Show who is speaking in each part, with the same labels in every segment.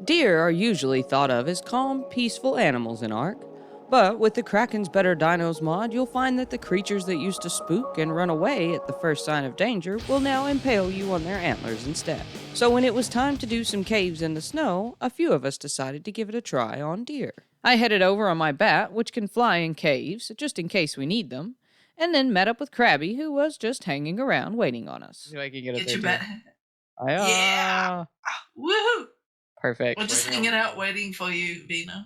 Speaker 1: Deer are usually thought of as calm, peaceful animals in Ark, but with the Krakken's Better Dinos mod, you'll find that the creatures that used to spook and run away at the first sign of danger will now impale you on their antlers instead. So when it was time to do some caves in the snow, a few of us decided to give it a try on deer. I headed over on my bat, which can fly in caves, just in case we need them, and then met up with Krabby, who was just hanging around waiting on us.
Speaker 2: See if I can get
Speaker 3: Get your bat.
Speaker 2: Yeah.
Speaker 3: Yeah. Woohoo!
Speaker 2: Perfect.
Speaker 3: We're just hanging out waiting for you, Dino.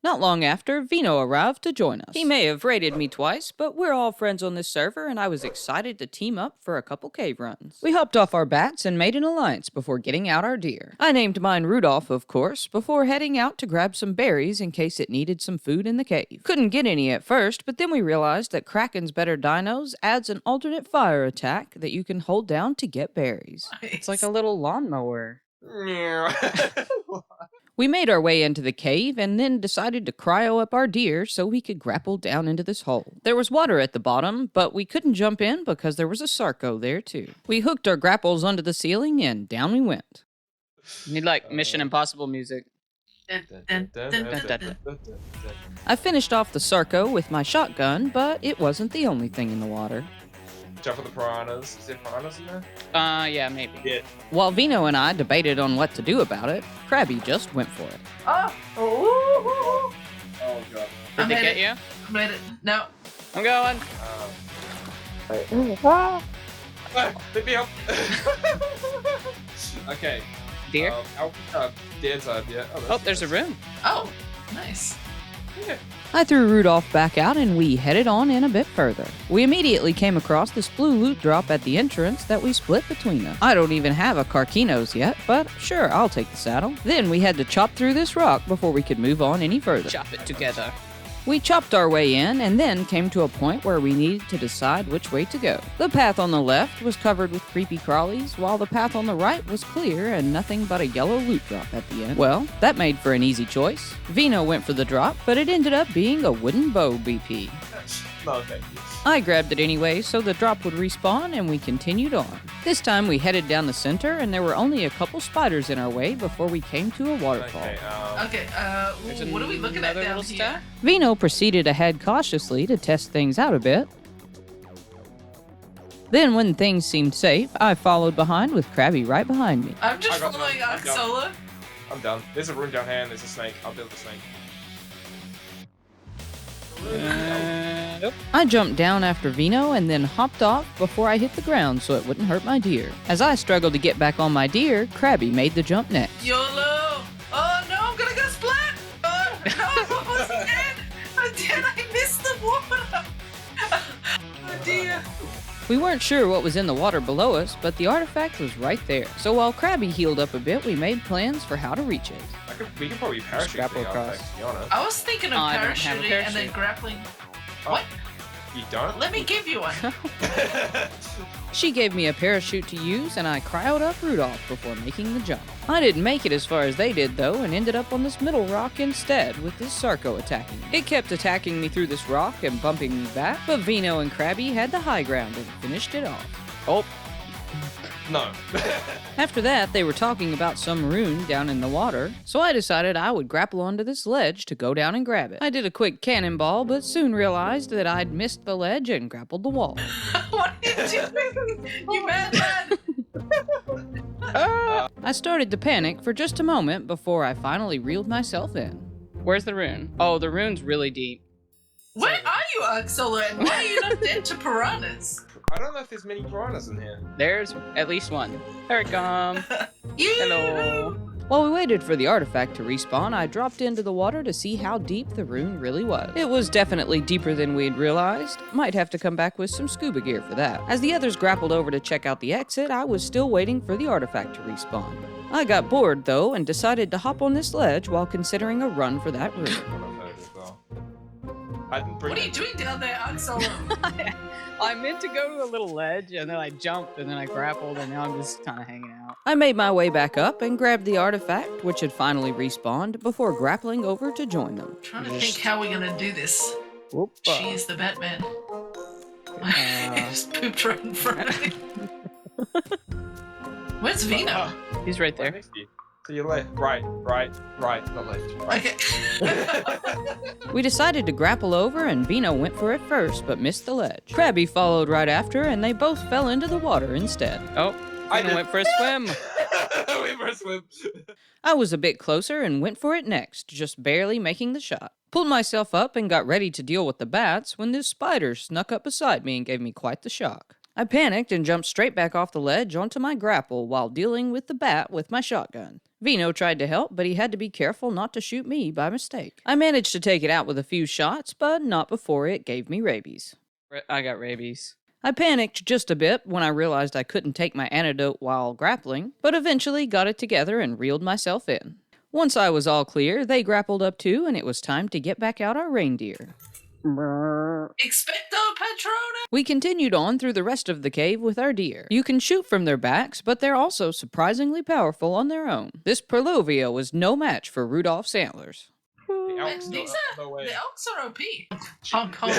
Speaker 1: Not long after, Vino arrived to join us. He may have raided me twice, but we're all friends on this server, and I was excited to team up for a couple cave runs. We hopped off our bats and made an alliance before getting out our deer. I named mine Rudolph, of course, before heading out to grab some berries in case it needed some food in the cave. Couldn't get any at first, but then we realized that Krakken's Better Dinos adds an alternate fire attack that you can hold down to get berries.
Speaker 3: Nice.
Speaker 2: It's like a little lawnmower.
Speaker 1: We made our way into the cave and then decided to cryo up our deer so we could grapple down into this hole. There was water at the bottom, but we couldn't jump in because there was a Sarco there too. We hooked our grapples onto the ceiling and down we went.
Speaker 2: You need like Mission Impossible music.
Speaker 1: I finished off the Sarco with my shotgun, but it wasn't the only thing in the water.
Speaker 4: Jump for the piranhas. Is there piranhas in there?
Speaker 2: Yeah, maybe.
Speaker 4: Yeah.
Speaker 1: While Vino and I debated on what to do about it, Krabby just went for it.
Speaker 3: Oh
Speaker 4: God.
Speaker 2: Did they get you?
Speaker 3: I made it. No.
Speaker 2: I'm going.
Speaker 4: Pick me up. Okay.
Speaker 2: Deer?
Speaker 4: Deer type, yeah.
Speaker 2: Oh, there's a room.
Speaker 3: Oh, nice.
Speaker 4: Yeah.
Speaker 1: I threw Rudolph back out and we headed on in a bit further. We immediately came across this blue loot drop at the entrance that we split between us. I don't even have a Carquinos yet, but sure, I'll take the saddle. Then we had to chop through this rock before we could move on any further.
Speaker 2: Chop it together.
Speaker 1: We chopped our way in and then came to a point where we needed to decide which way to go. The path on the left was covered with creepy crawlies, while the path on the right was clear and nothing but a yellow loot drop at the end. Well, that made for an easy choice. Vino went for the drop, but it ended up being a wooden bow BP.
Speaker 4: No, thank you.
Speaker 1: I grabbed it anyway, so the drop would respawn and we continued on. This time we headed down the center and there were only a couple spiders in our way before we came to a waterfall.
Speaker 3: Okay,
Speaker 2: There's
Speaker 3: what are we looking at
Speaker 2: another
Speaker 3: down
Speaker 2: little
Speaker 3: here?
Speaker 2: stack?
Speaker 1: Vino proceeded ahead cautiously to test things out a bit. Then when things seemed safe, I followed behind with Krabby right behind me.
Speaker 3: I'm just
Speaker 4: I got
Speaker 3: following
Speaker 4: mine. I'm done.
Speaker 3: Oxola.
Speaker 4: I'm done. There's a room down here and there's a snake. I'll build the snake.
Speaker 2: Nope.
Speaker 1: I jumped down after Vino and then hopped off before I hit the ground so it wouldn't hurt my deer. As I struggled to get back on my deer, Krabby made the jump next.
Speaker 3: YOLO! Oh no, I'm gonna go splat! Oh no, I was dead! I'm dead, I missed the water! Oh dear.
Speaker 1: We weren't sure what was in the water below us, but the artifact was right there. So while Krabby healed up a bit, we made plans for how to reach it.
Speaker 4: We could probably parachute
Speaker 2: grapple
Speaker 4: the
Speaker 2: across.
Speaker 4: artifact, to be honest.
Speaker 3: I was thinking of
Speaker 2: I don't have a
Speaker 3: parachuting and then
Speaker 2: parachute.
Speaker 3: grappling.
Speaker 4: Oh,
Speaker 3: What?
Speaker 4: You don't?
Speaker 3: Let me give you one.
Speaker 1: She gave me a parachute to use, and I cryoed up Rudolph before making the jump. I didn't make it as far as they did, though, and ended up on this middle rock instead, with this Sarco attacking me. It kept attacking me through this rock and bumping me back, but Vino and Krabby had the high ground and finished it off.
Speaker 2: Oh,
Speaker 4: No.
Speaker 1: After that, they were talking about some rune down in the water, so I decided I would grapple onto this ledge to go down and grab it. I did a quick cannonball, but soon realized that I'd missed the ledge and grappled the wall.
Speaker 3: What are you doing? You mad lad?
Speaker 1: I started to panic for just a moment before I finally reeled myself in.
Speaker 2: where's the rune? Oh, the rune's really deep.
Speaker 3: Where are you, Oxola? And why are you not dead to piranhas?
Speaker 4: I don't know if there's many piranhas in here.
Speaker 2: There's at least one. There it comes. Hello.
Speaker 1: While we waited for the artifact to respawn, I dropped into the water to see how deep the rune really was. It was definitely deeper than we'd realized. Might have to come back with some scuba gear for that. As the others grappled over to check out the exit, I was still waiting for the artifact to respawn. I got bored, though, and decided to hop on this ledge while considering a run for that rune.
Speaker 3: What are you doing down there, Oxola?
Speaker 2: I meant to go to a little ledge, and then I jumped, and then I grappled, and now I'm just kind of hanging out.
Speaker 1: I made my way back up and grabbed the artifact, which had finally respawned, before grappling over to join them.
Speaker 3: Trying to think how we're gonna do this.
Speaker 2: Whoop.
Speaker 3: She's the Batman. I just pooped right in front of me. Where's Vino?
Speaker 2: He's right
Speaker 4: Right
Speaker 2: there.
Speaker 4: next to you. To your left. Right, not left. Right.
Speaker 3: Okay.
Speaker 1: We decided to grapple over, and Vino went for it first, but missed the ledge. Krabby followed right after, and they both fell into the water instead.
Speaker 2: Oh,
Speaker 4: I
Speaker 2: Dino
Speaker 4: did.
Speaker 2: went for a swim.
Speaker 4: Wait for a swim.
Speaker 1: I was a bit closer and went for it next, just barely making the shot. Pulled myself up and got ready to deal with the bats when this spider snuck up beside me and gave me quite the shock. I panicked and jumped straight back off the ledge onto my grapple while dealing with the bat with my shotgun. Vino tried to help, but he had to be careful not to shoot me by mistake. I managed to take it out with a few shots, but not before it gave me rabies.
Speaker 2: I got rabies.
Speaker 1: I panicked just a bit when I realized I couldn't take my antidote while grappling, but eventually got it together and reeled myself in. Once I was all clear, they grappled up too, and it was time to get back out our reindeer.
Speaker 3: Expecto Patronum.
Speaker 1: We continued on through the rest of the cave with our deer. You can shoot from their backs, but they're also surprisingly powerful on their own. This Perlovia was no match for Rudolph's antlers.
Speaker 4: The elks
Speaker 3: These
Speaker 4: no way.
Speaker 3: The elks are OP. Honk honk.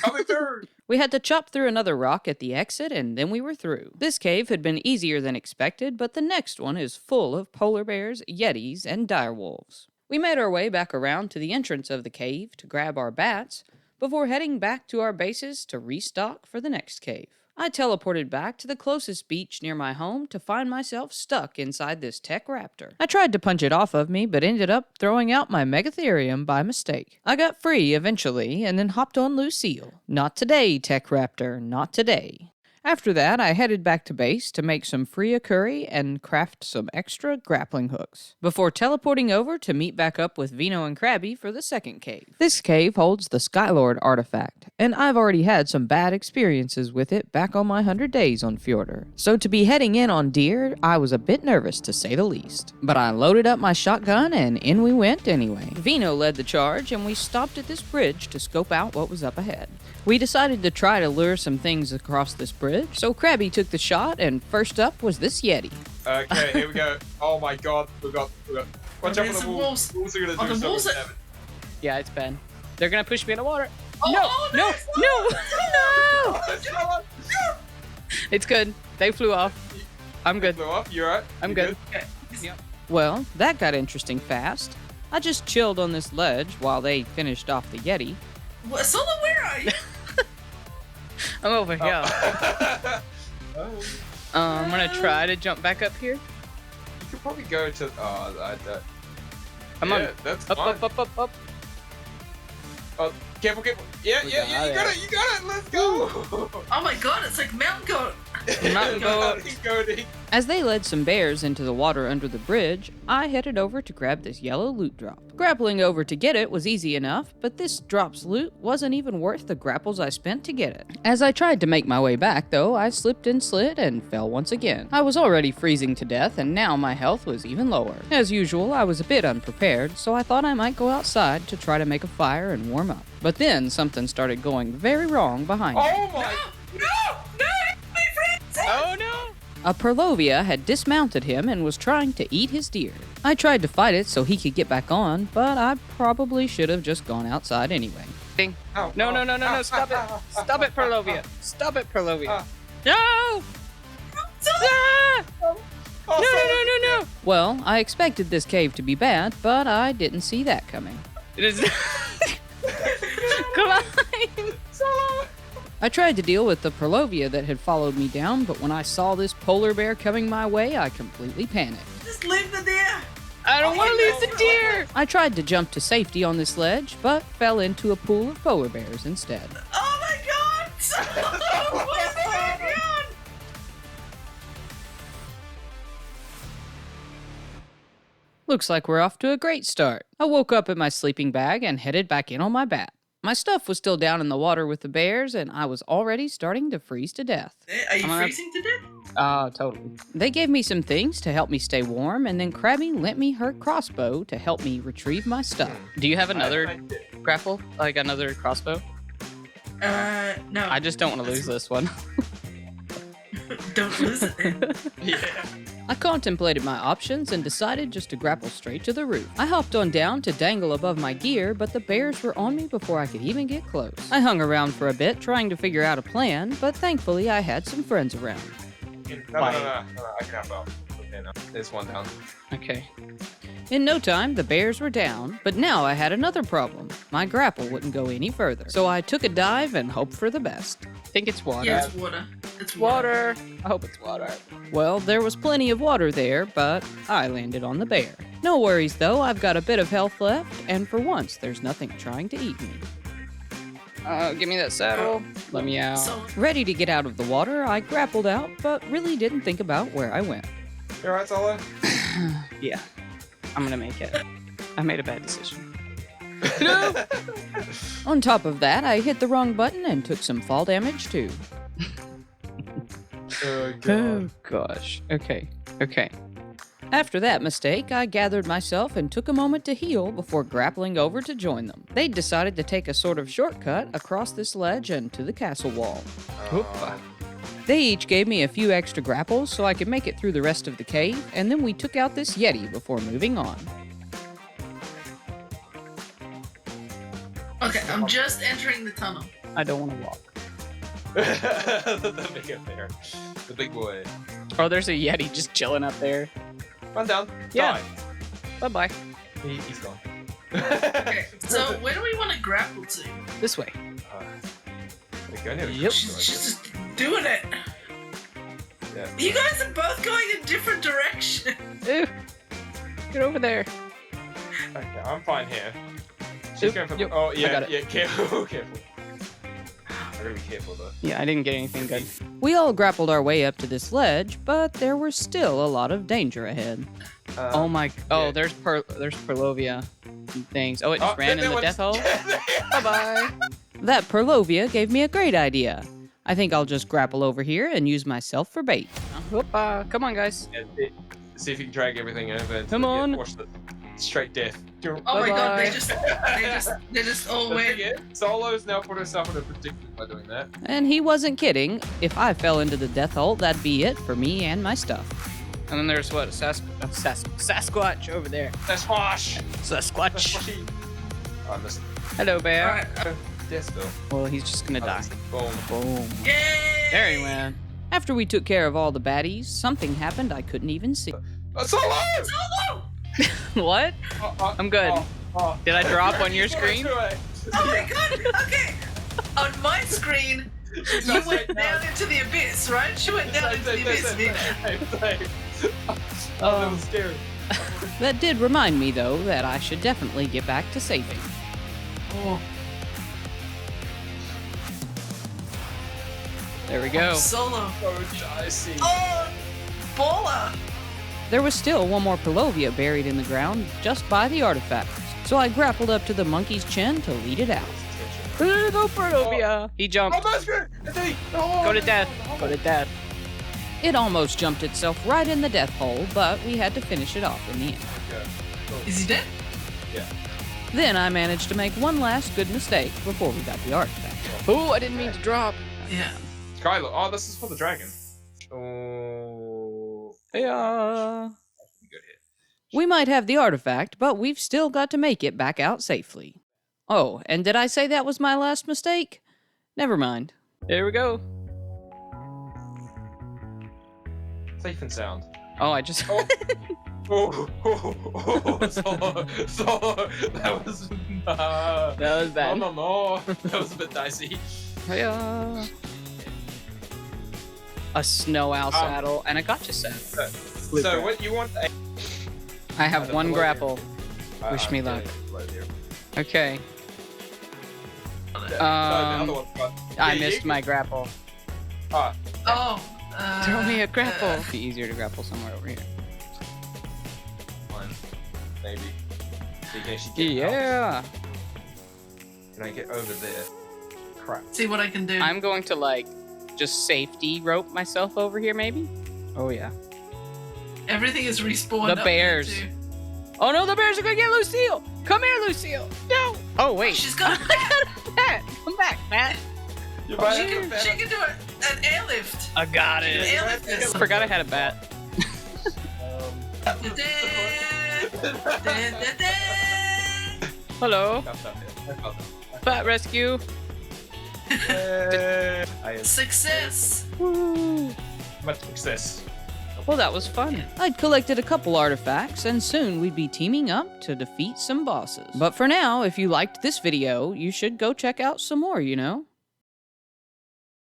Speaker 4: Coming through.
Speaker 1: We had to chop through another rock at the exit, and then we were through. This cave had been easier than expected, but the next one is full of polar bears, yetis, and direwolves. We made our way back around to the entrance of the cave to grab our bats, before heading back to our bases to restock for the next cave. I teleported back to the closest beach near my home to find myself stuck inside this tech raptor. I tried to punch it off of me, but ended up throwing out my megatherium by mistake. I got free eventually, and then hopped on Lucille. Not today, tech raptor, not today. After that, I headed back to base to make some Freya curry and craft some extra grappling hooks, before teleporting over to meet back up with Vino and Krabby for the second cave. This cave holds the Skylord artifact, and I've already had some bad experiences with it back on my 100 days on Fjordur. So to be heading in on deer, I was a bit nervous to say the least. But I loaded up my shotgun and in we went anyway. Vino led the charge, and we stopped at this bridge to scope out what was up ahead. We decided to try to lure some things across this bridge, so Krabby took the shot, and first up was this Yeti.
Speaker 4: Okay, here we go. Oh my god, we got. Watch out
Speaker 3: There's
Speaker 4: for the
Speaker 3: some
Speaker 4: wolves. Wolves are gonna
Speaker 3: On
Speaker 4: do
Speaker 3: the
Speaker 4: something.
Speaker 3: wolves that-
Speaker 4: damn it.
Speaker 2: Yeah, it's Ben. They're gonna push me in the water.
Speaker 3: Oh,
Speaker 2: No,
Speaker 3: oh,
Speaker 2: no,
Speaker 3: it's
Speaker 2: no, no!
Speaker 4: Let's go.
Speaker 2: It's good. They flew off. I'm good.
Speaker 4: Blow up. You alright?
Speaker 2: I'm
Speaker 4: You
Speaker 2: good.
Speaker 1: Well, that got interesting fast. I just chilled on this ledge while they finished off the Yeti.
Speaker 3: What, Solo, where are you?
Speaker 2: I'm over here.
Speaker 4: Oh.
Speaker 2: I'm gonna try to jump back up here.
Speaker 4: You could probably go to. That.
Speaker 2: I'm
Speaker 4: yeah,
Speaker 2: on.
Speaker 4: That's
Speaker 2: Up,
Speaker 4: fine.
Speaker 2: up.
Speaker 4: Oh, careful. Yeah.
Speaker 2: We
Speaker 4: You
Speaker 2: got
Speaker 4: got
Speaker 2: it.
Speaker 4: it. Let's go.
Speaker 3: Oh my god, it's like mountain goat.
Speaker 2: Mountain goat.
Speaker 4: Goating.
Speaker 1: As they led some bears into the water under the bridge, I headed over to grab this yellow loot drop. Grappling over to get it was easy enough, but this drop's loot wasn't even worth the grapples I spent to get it. As I tried to make my way back, though, I slipped and slid and fell once again. I was already freezing to death, and now my health was even lower. As usual, I was a bit unprepared, so I thought I might go outside to try to make a fire and warm up. But then something started going very wrong behind me.
Speaker 4: Oh my.
Speaker 3: No, my friends.
Speaker 2: Oh no!
Speaker 1: A Perlovia had dismounted him and was trying to eat his deer. I tried to fight it so he could get back on, but I probably should have just gone outside anyway.
Speaker 2: Ding.
Speaker 4: Ow,
Speaker 2: No,
Speaker 4: ow,
Speaker 2: no, no, no,
Speaker 4: ow,
Speaker 2: no, stop it.
Speaker 4: ow, ow,
Speaker 2: Stop it,
Speaker 4: ow,
Speaker 2: Perlovia.
Speaker 4: ow,
Speaker 2: Stop it, Perlovia.
Speaker 4: ow.
Speaker 2: No!
Speaker 4: Oh,
Speaker 2: Ah!
Speaker 4: oh,
Speaker 2: No!
Speaker 1: Well, I expected this cave to be bad, but I didn't see that coming.
Speaker 2: It is. Climb!
Speaker 1: I tried to deal with the Perlovia that had followed me down, but when I saw this polar bear coming my way, I completely panicked.
Speaker 3: Just leave the deer.
Speaker 2: I don't want to lose the deer!
Speaker 1: I tried to jump to safety on this ledge, but fell into a pool of polar bears instead.
Speaker 3: Oh my god. What's going on?
Speaker 1: Looks like we're off to a great start. I woke up in my sleeping bag and headed back in on my bat. My stuff was still down in the water with the bears, and I was already starting to freeze to death.
Speaker 3: Are you
Speaker 2: I'm gonna-
Speaker 3: freezing to death?
Speaker 2: Oh, totally.
Speaker 1: They gave me some things to help me stay warm, and then Krabby lent me her crossbow to help me retrieve my stuff.
Speaker 2: Do you have another grapple? Like another crossbow?
Speaker 3: No.
Speaker 2: I just don't want to lose this one.
Speaker 3: Don't lose it then.
Speaker 4: Yeah.
Speaker 1: I contemplated my options and decided just to grapple straight to the roof. I hopped on down to dangle above my gear, but the bears were on me before I could even get close. I hung around for a bit trying to figure out a plan, but thankfully I had some friends around.
Speaker 4: No, I can help out. Okay, no. There's one down.
Speaker 2: Okay.
Speaker 1: In no time, the bears were down, but now I had another problem. My grapple wouldn't go any further, so I took a dive and hoped for the best.
Speaker 2: I think it's water.
Speaker 3: Yeah, it's water. It's water.
Speaker 2: Water. I hope it's water.
Speaker 1: Well, there was plenty of water there, but I landed on the bear. No worries though, I've got a bit of health left, and for once, there's nothing trying to eat me.
Speaker 2: Give me that saddle. Let me out.
Speaker 3: So,
Speaker 1: Ready to get out of the water, I grappled out, but really didn't think about where I went.
Speaker 4: You alright, Solo?
Speaker 2: Yeah. I'm gonna make it. I made a bad decision.
Speaker 1: On top of that, I hit the wrong button and took some fall damage too.
Speaker 4: Oh, God.
Speaker 2: Oh gosh. Okay. Okay.
Speaker 1: After that mistake, I gathered myself and took a moment to heal before grappling over to join them. They'd decided to take a sort of shortcut across this ledge and to the castle wall. They each gave me a few extra grapples so I could make it through the rest of the cave, and then we took out this Yeti before moving on.
Speaker 3: okay, I'm just entering the tunnel.
Speaker 2: I don't want to walk.
Speaker 4: The big bear. The big boy.
Speaker 2: Oh, there's a Yeti just chilling up there.
Speaker 4: Run down.
Speaker 2: Yeah.
Speaker 4: Die.
Speaker 2: Bye bye.
Speaker 4: He's gone.
Speaker 3: Okay, so where do we want to grapple to?
Speaker 2: This way.
Speaker 4: Go near the
Speaker 2: Yep.
Speaker 3: She's just doing it.
Speaker 4: Yeah.
Speaker 3: You guys are both going in different directions.
Speaker 2: Ew. Get over there.
Speaker 4: Okay, I'm fine here. She's
Speaker 2: Oop,
Speaker 4: going for.
Speaker 2: yep,
Speaker 4: Oh, yeah,
Speaker 2: got it.
Speaker 4: yeah, careful, careful. I gotta be careful though.
Speaker 2: Yeah, I didn't get anything good.
Speaker 1: We all grappled our way up to this ledge, but there was still a lot of danger ahead.
Speaker 2: Oh my. Oh,
Speaker 4: yeah.
Speaker 2: there's Perlovia and things. Oh, it just ran in the death hole. Bye bye.
Speaker 1: That Perlovia gave me a great idea. I think I'll just grapple over here and use myself for bait.
Speaker 2: Come on, guys.
Speaker 4: See if you can drag everything over. And
Speaker 2: Come on.
Speaker 4: Watch the straight death.
Speaker 3: Oh my god,
Speaker 2: Bye-bye.
Speaker 3: they just all
Speaker 4: The
Speaker 3: went.
Speaker 4: thing is, Solo's now put herself in a predicament by doing that.
Speaker 1: And he wasn't kidding. If I fell into the death hole, that'd be it for me and my stuff.
Speaker 2: And then there's what? Sasquatch over there.
Speaker 4: Sasquatch!
Speaker 2: Sasquatch.
Speaker 4: Sasquatchy! Oh, I missed.
Speaker 2: Hello, bear.
Speaker 3: Alright,
Speaker 4: Yes, though.
Speaker 2: Well, he's just gonna die.
Speaker 4: Boom.
Speaker 2: Boom.
Speaker 3: yay!
Speaker 2: There he went.
Speaker 1: After we took care of all the baddies, something happened I couldn't even see.
Speaker 4: Solo!
Speaker 3: Solo!
Speaker 2: What? I'm good. Did I drop on your
Speaker 4: He's
Speaker 2: screen?
Speaker 4: going
Speaker 3: Oh my god! Okay, on my screen, you went down into the abyss, right? She went down into the abyss.
Speaker 4: Oh, that was scary.
Speaker 1: That did remind me, though, that I should definitely get back to saving.
Speaker 3: Oh,
Speaker 2: There we go.
Speaker 3: Solo.
Speaker 4: Oh, dicey.
Speaker 3: Oh, baller.
Speaker 1: There was still one more Pelovia buried in the ground just by the artifact, so I grappled up to the monkey's chin to lead it out.
Speaker 2: Go Perlovia. He
Speaker 4: Oh,
Speaker 2: jumped.
Speaker 4: my screen!
Speaker 2: Go to death. Go to death.
Speaker 1: It almost jumped itself right in the death hole, but we had to finish it off in the end.
Speaker 3: Is he dead?
Speaker 4: Yeah.
Speaker 1: Then I managed to make one last good mistake before we got the artifact.
Speaker 2: Oh, I didn't mean to drop.
Speaker 3: Yeah.
Speaker 4: Skylar. Oh, this is for the dragon. Oh.
Speaker 2: Yeah.
Speaker 4: Good hit.
Speaker 1: We might have the artifact, but we've still got to make it back out safely. Oh, and did I say that was my last mistake? Never mind.
Speaker 2: There we go.
Speaker 4: Safe and sound.
Speaker 2: Oh, I just.
Speaker 4: Oh, Solo. That was.
Speaker 2: That was bad.
Speaker 4: No. That was a bit dicey.
Speaker 2: Yeah. A snow owl saddle and a gotcha saddle.
Speaker 4: So, what you want?
Speaker 2: I have one grapple. Wish me luck.
Speaker 4: Here.
Speaker 2: Okay.
Speaker 4: The other one's gone.
Speaker 2: I
Speaker 4: Yeah,
Speaker 2: missed
Speaker 4: you-
Speaker 2: my grapple.
Speaker 3: Oh.
Speaker 2: Throw me a grapple. It'd be easier to grapple somewhere over here.
Speaker 4: Fine. Maybe. So you can actually get out.
Speaker 2: Yeah.
Speaker 4: Can I get over there? Crap.
Speaker 3: See what I can do.
Speaker 2: I'm going to like just safety rope myself over here, maybe. Oh yeah.
Speaker 3: Everything is respawned.
Speaker 2: The
Speaker 3: up
Speaker 2: bears.
Speaker 3: there, too.
Speaker 2: Oh no, the bears are gonna get Lucille. Come here, Lucille. No. Oh wait.
Speaker 3: She's got.
Speaker 2: Matt, come back, Matt.
Speaker 3: She can do an airlift.
Speaker 2: I got
Speaker 3: An
Speaker 2: it.
Speaker 3: airlift this.
Speaker 2: I forgot I had a bat. Hello, bat rescue.
Speaker 4: I am
Speaker 3: Success.
Speaker 2: Woo.
Speaker 4: much success.
Speaker 2: Well, that was fun.
Speaker 1: I'd collected a couple artifacts, and soon we'd be teaming up to defeat some bosses. But for now, if you liked this video, you should go check out some more, you know?